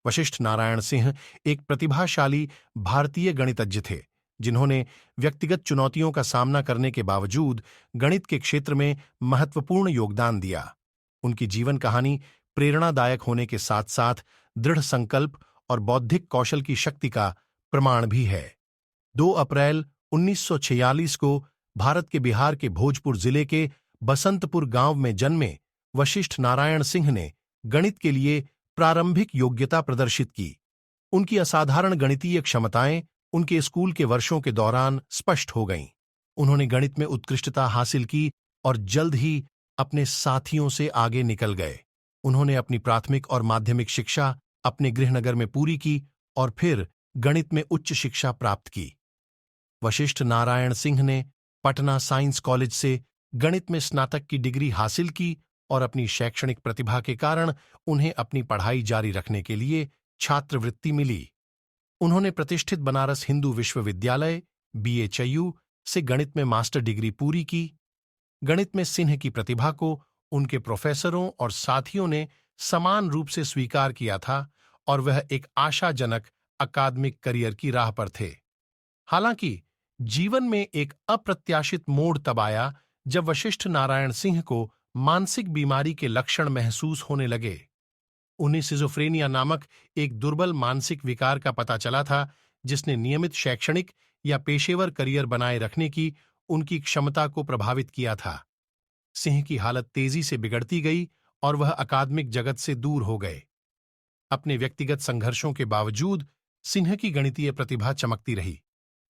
वशिष्ठ नारायण सिंह एक प्रतिभाशाली भारतीय गणितज्ञ थे, जिन्होंने व्यक्तिगत चुनौतियों का सामना करने के बावजूद गणित के क्षेत्र में महत्वपूर्ण योगदान दिया। उनकी जीवन कहानी प्रेरणादायक होने के साथ साथ दृढ़ संकल्प और बौद्धिक कौशल की शक्ति का प्रमाण भी है। 2 अप्रैल 1946 को भारत के बिहार के भोजपुर जिले के बसंतपुर गांव में जन्मे वशिष्ठ नारायण सिंह ने गणित के लिए प्रारंभिक योग्यता प्रदर्शित की। उनकी असाधारण गणितीय क्षमताएं उनके स्कूल के वर्षों के दौरान स्पष्ट हो गईं। उन्होंने गणित में उत्कृष्टता हासिल की और जल्द ही अपने साथियों से आगे निकल गए। उन्होंने अपनी प्राथमिक और माध्यमिक शिक्षा अपने गृहनगर में पूरी की और फिर गणित में उच्च शिक्षा प्राप्त की। वशिष्ठ नारायण सिंह ने पटना साइंस कॉलेज से गणित में स्नातक की डिग्री हासिल की और अपनी शैक्षणिक प्रतिभा के कारण उन्हें अपनी पढ़ाई जारी रखने के लिए छात्रवृत्ति मिली। उन्होंने प्रतिष्ठित बनारस हिंदू विश्वविद्यालय BHU से गणित में मास्टर डिग्री पूरी की। गणित में सिंह की प्रतिभा को उनके प्रोफेसरों और साथियों ने समान रूप से स्वीकार किया था और वह एक आशाजनक अकादमिक करियर की राह पर थे। हालांकि जीवन में एक अप्रत्याशित मोड़ तब आया जब वशिष्ठ नारायण सिंह को मानसिक बीमारी के लक्षण महसूस होने लगे। उन्हें सिजोफ्रेनिया नामक एक दुर्बल मानसिक विकार का पता चला था, जिसने नियमित शैक्षणिक या पेशेवर करियर बनाए रखने की उनकी क्षमता को प्रभावित किया था। सिंह की हालत तेजी से बिगड़ती गई और वह अकादमिक जगत से दूर हो गए। अपने व्यक्तिगत संघर्षों के बावजूद सिंह की गणितीय प्रतिभा चमकती रही।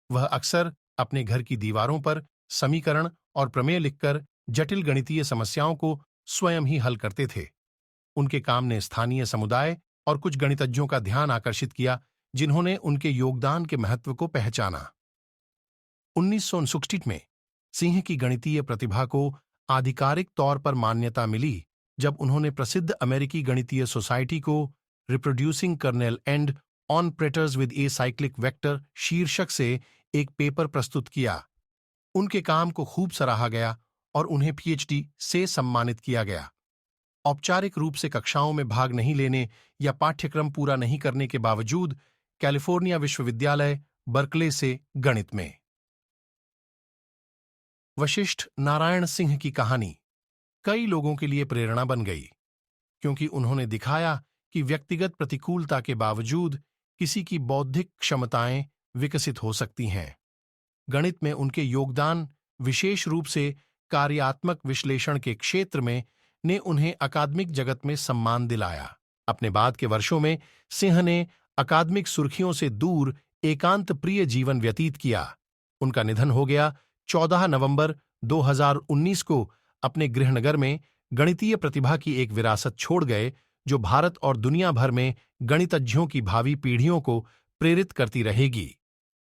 वह अक्सर अपने घर की दीवारों पर समीकरण और प्रमेय लिखकर जटिल गणितीय समस्याओं को स्वयं ही हल करते थे। उनके काम ने स्थानीय समुदाय और कुछ गणितज्ञों का ध्यान आकर्षित किया, जिन्होंने उनके योगदान के महत्व को पहचाना। 1959 में सिंह की गणितीय प्रतिभा को आधिकारिक तौर पर मान्यता मिली जब उन्होंने प्रसिद्ध अमेरिकी गणितीय सोसाइटी को reproducing kernel and operators with a cyclic vector शीर्षक से एक पेपर प्रस्तुत किया। उनके काम को खूब सराहा गया और उन्हें PhD से सम्मानित किया गया। औपचारिक रूप से कक्षाओं में भाग नहीं लेने या पाठ्यक्रम पूरा नहीं करने के बावजूद कैलिफोर्निया विश्वविद्यालय बर्कले से गणित में। वशिष्ठ नारायण सिंह की कहानी कई लोगों के लिए प्रेरणा बन गई, क्योंकि उन्होंने दिखाया कि व्यक्तिगत प्रतिकूलता के बावजूद किसी की बौद्धिक क्षमताएं विकसित हो सकती हैं। गणित में उनके योगदान, विशेष रूप से कार्यात्मक विश्लेषण के क्षेत्र में, ने उन्हें अकादमिक जगत में सम्मान दिलाया। अपने बाद के वर्षों में सिंह ने अकादमिक सुर्खियों से दूर एकांत प्रिय जीवन व्यतीत किया। उनका निधन हो गया। 14 नवंबर 2019 को अपने गृहनगर में गणितीय प्रतिभा की एक विरासत छोड़ गए, जो भारत और दुनिया भर में गणितज्ञों की भावी पीढ़ियों को प्रेरित करती रहेगी।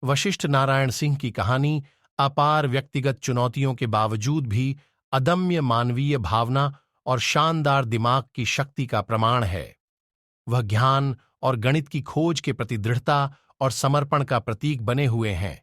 वशिष्ठ नारायण सिंह की कहानी अपार व्यक्तिगत चुनौतियों के बावजूद भी अदम्य मानवीय भावना और शानदार दिमाग की शक्ति का प्रमाण है। वह ज्ञान और गणित की खोज के प्रति दृढ़ता और समर्पण का प्रतीक बने हुए हैं।